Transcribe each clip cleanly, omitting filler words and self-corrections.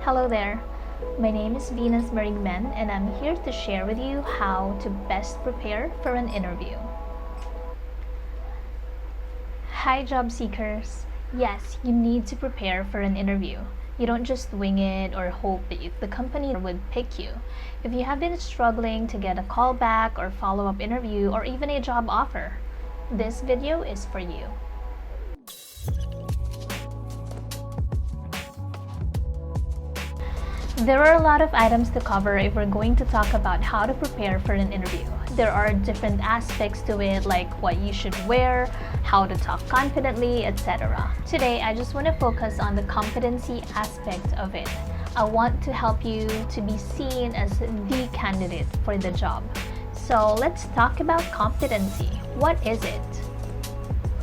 Hello there. My name is Venus Marigmen and I'm here to share with you how to best prepare for an interview. Hi job seekers. Yes, you need to prepare for an interview. You don't just wing it or hope that the company would pick you. If you have been struggling to get a call back or follow-up interview or even a job offer, this video is for you. There are a lot of items to cover if we're going to talk about how to prepare for an interview. There are different aspects to it, like what you should wear, how to talk confidently, etc. Today, I just want to focus on the competency aspect of it. I want to help you to be seen as the candidate for the job. So let's talk about competency. What is it?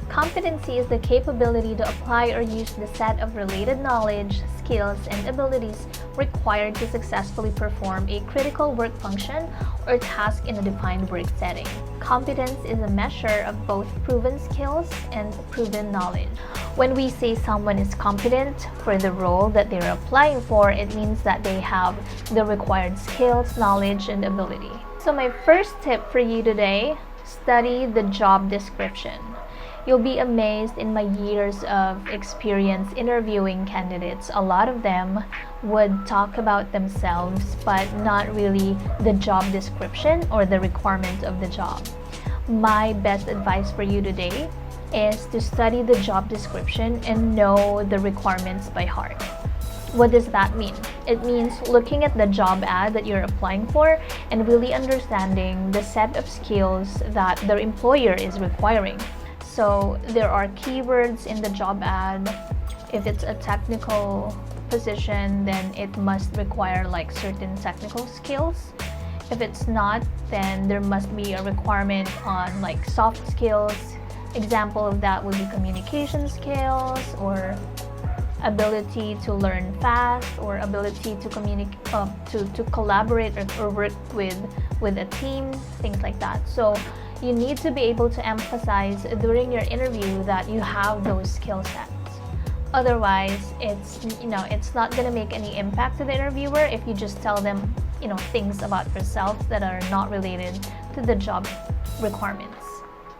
Competency is the capability to apply or use the set of related knowledge, skills, and abilities required to successfully perform a critical work function or task in a defined work setting. Competence is a measure of both proven skills and proven knowledge. When we say someone is competent for the role that they're applying for, it means that they have the required skills, knowledge, and ability. So my first tip for you today, study the job description. You'll be amazed in my years of experience interviewing candidates. A lot of them would talk about themselves, but not really the job description or the requirements of the job. My best advice for you today is to study the job description and know the requirements by heart. What does that mean? It means looking at the job ad that you're applying for and really understanding the set of skills that the employer is requiring. So there are keywords in the job ad. If it's a technical position, then it must require like certain technical skills. If it's not, then there must be a requirement on like soft skills. Example of that would be communication skills or ability to learn fast or ability to communicate, to collaborate or work with a team, things like that. So you need to be able to emphasize during your interview that you have those skill sets. Otherwise, it's not going to make any impact to the interviewer if you just tell them, things about yourself that are not related to the job requirements.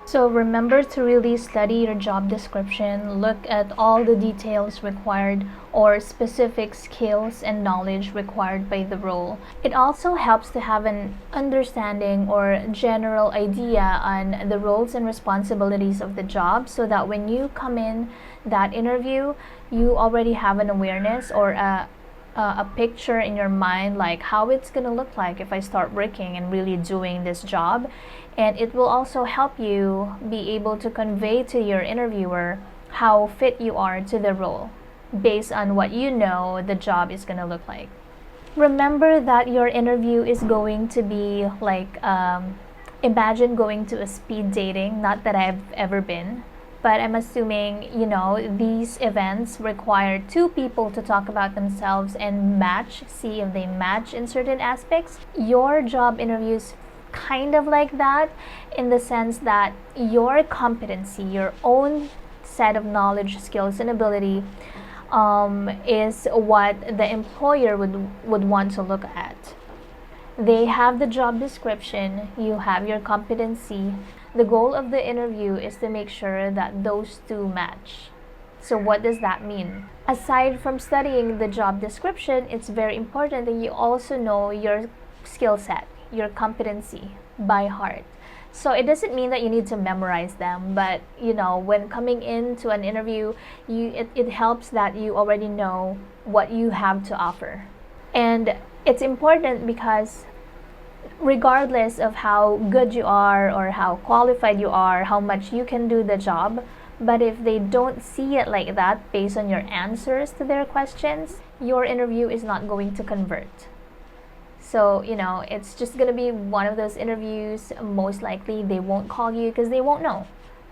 So remember to really study your job description, look at all the details required or specific skills and knowledge required by the role. It also helps to have an understanding or general idea on the roles and responsibilities of the job so that when you come in that interview, you already have an awareness or a picture in your mind like how it's going to look like if I start working and really doing this job. And it will also help you be able to convey to your interviewer how fit you are to the role based on what you know the job is going to look like. Remember that your interview is going to be like, imagine going to a speed dating, not that I've ever been. But I'm assuming, these events require two people to talk about themselves and see if they match in certain aspects. Your job interviews kind of like that in the sense that your competency, your own set of knowledge, skills, and ability is what the employer would want to look at. They have the job description, you have your competency. The goal of the interview is to make sure that those two match. So what does that mean? Aside from studying the job description, it's very important that you also know your skill set, your competency by heart. So it doesn't mean that you need to memorize them, but when coming into an interview, it helps that you already know what you have to offer. And it's important because regardless of how good you are or how qualified you are, how much you can do the job, but if they don't see it like that based on your answers to their questions, your interview is not going to convert. So, it's just going to be one of those interviews, most likely they won't call you because they won't know,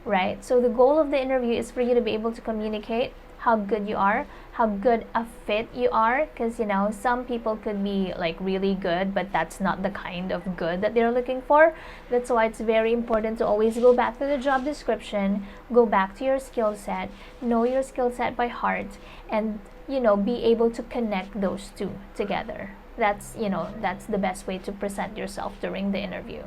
right? So the goal of the interview is for you to be able to communicate how good you are, how good a fit you are, because some people could be like really good, but that's not the kind of good that they're looking for. That's why it's very important to always go back to the job description, go back to your skill set, know your skill set by heart, and be able to connect those two together. That's the best way to present yourself during the interview.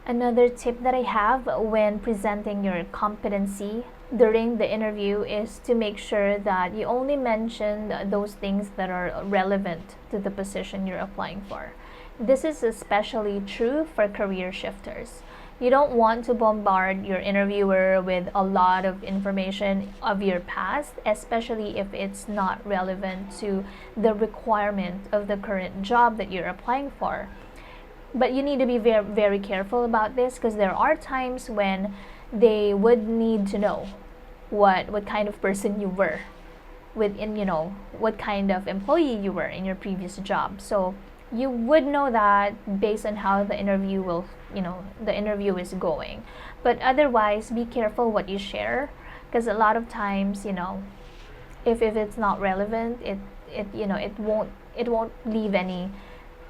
Another tip that I have when presenting your competency during the interview is to make sure that you only mention those things that are relevant to the position you're applying for. This is especially true for career shifters. You don't want to bombard your interviewer with a lot of information of your past, especially if it's not relevant to the requirement of the current job that you're applying for. But you need to be very, very careful about this, because there are times when they would need to know what kind of person you were within, what kind of employee you were in your previous job. So you would know that based on how the interview is going. But otherwise, be careful what you share, because a lot of times, if it's not relevant, it won't leave any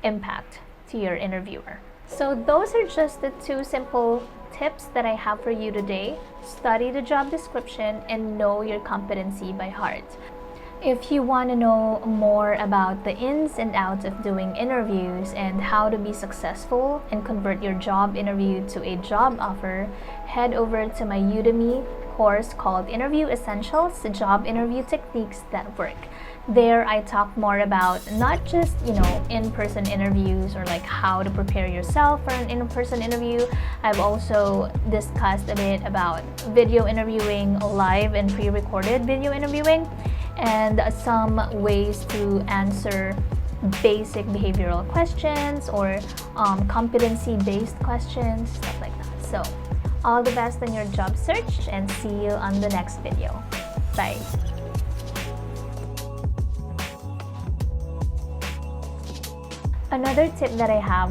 impact to your interviewer. So those are just the two simple tips that I have for you today. Study the job description and know your competency by heart. If you want to know more about the ins and outs of doing interviews and how to be successful and convert your job interview to a job offer, head over to my Udemy course called Interview Essentials: Job Interview Techniques That Work. There I talk more about not just, in-person interviews or like how to prepare yourself for an in-person interview. I've also discussed a bit about video interviewing, live and pre-recorded video interviewing, and some ways to answer basic behavioral questions or competency-based questions, stuff like that. So, all the best on your job search, and see you on the next video. Bye! Another tip that I have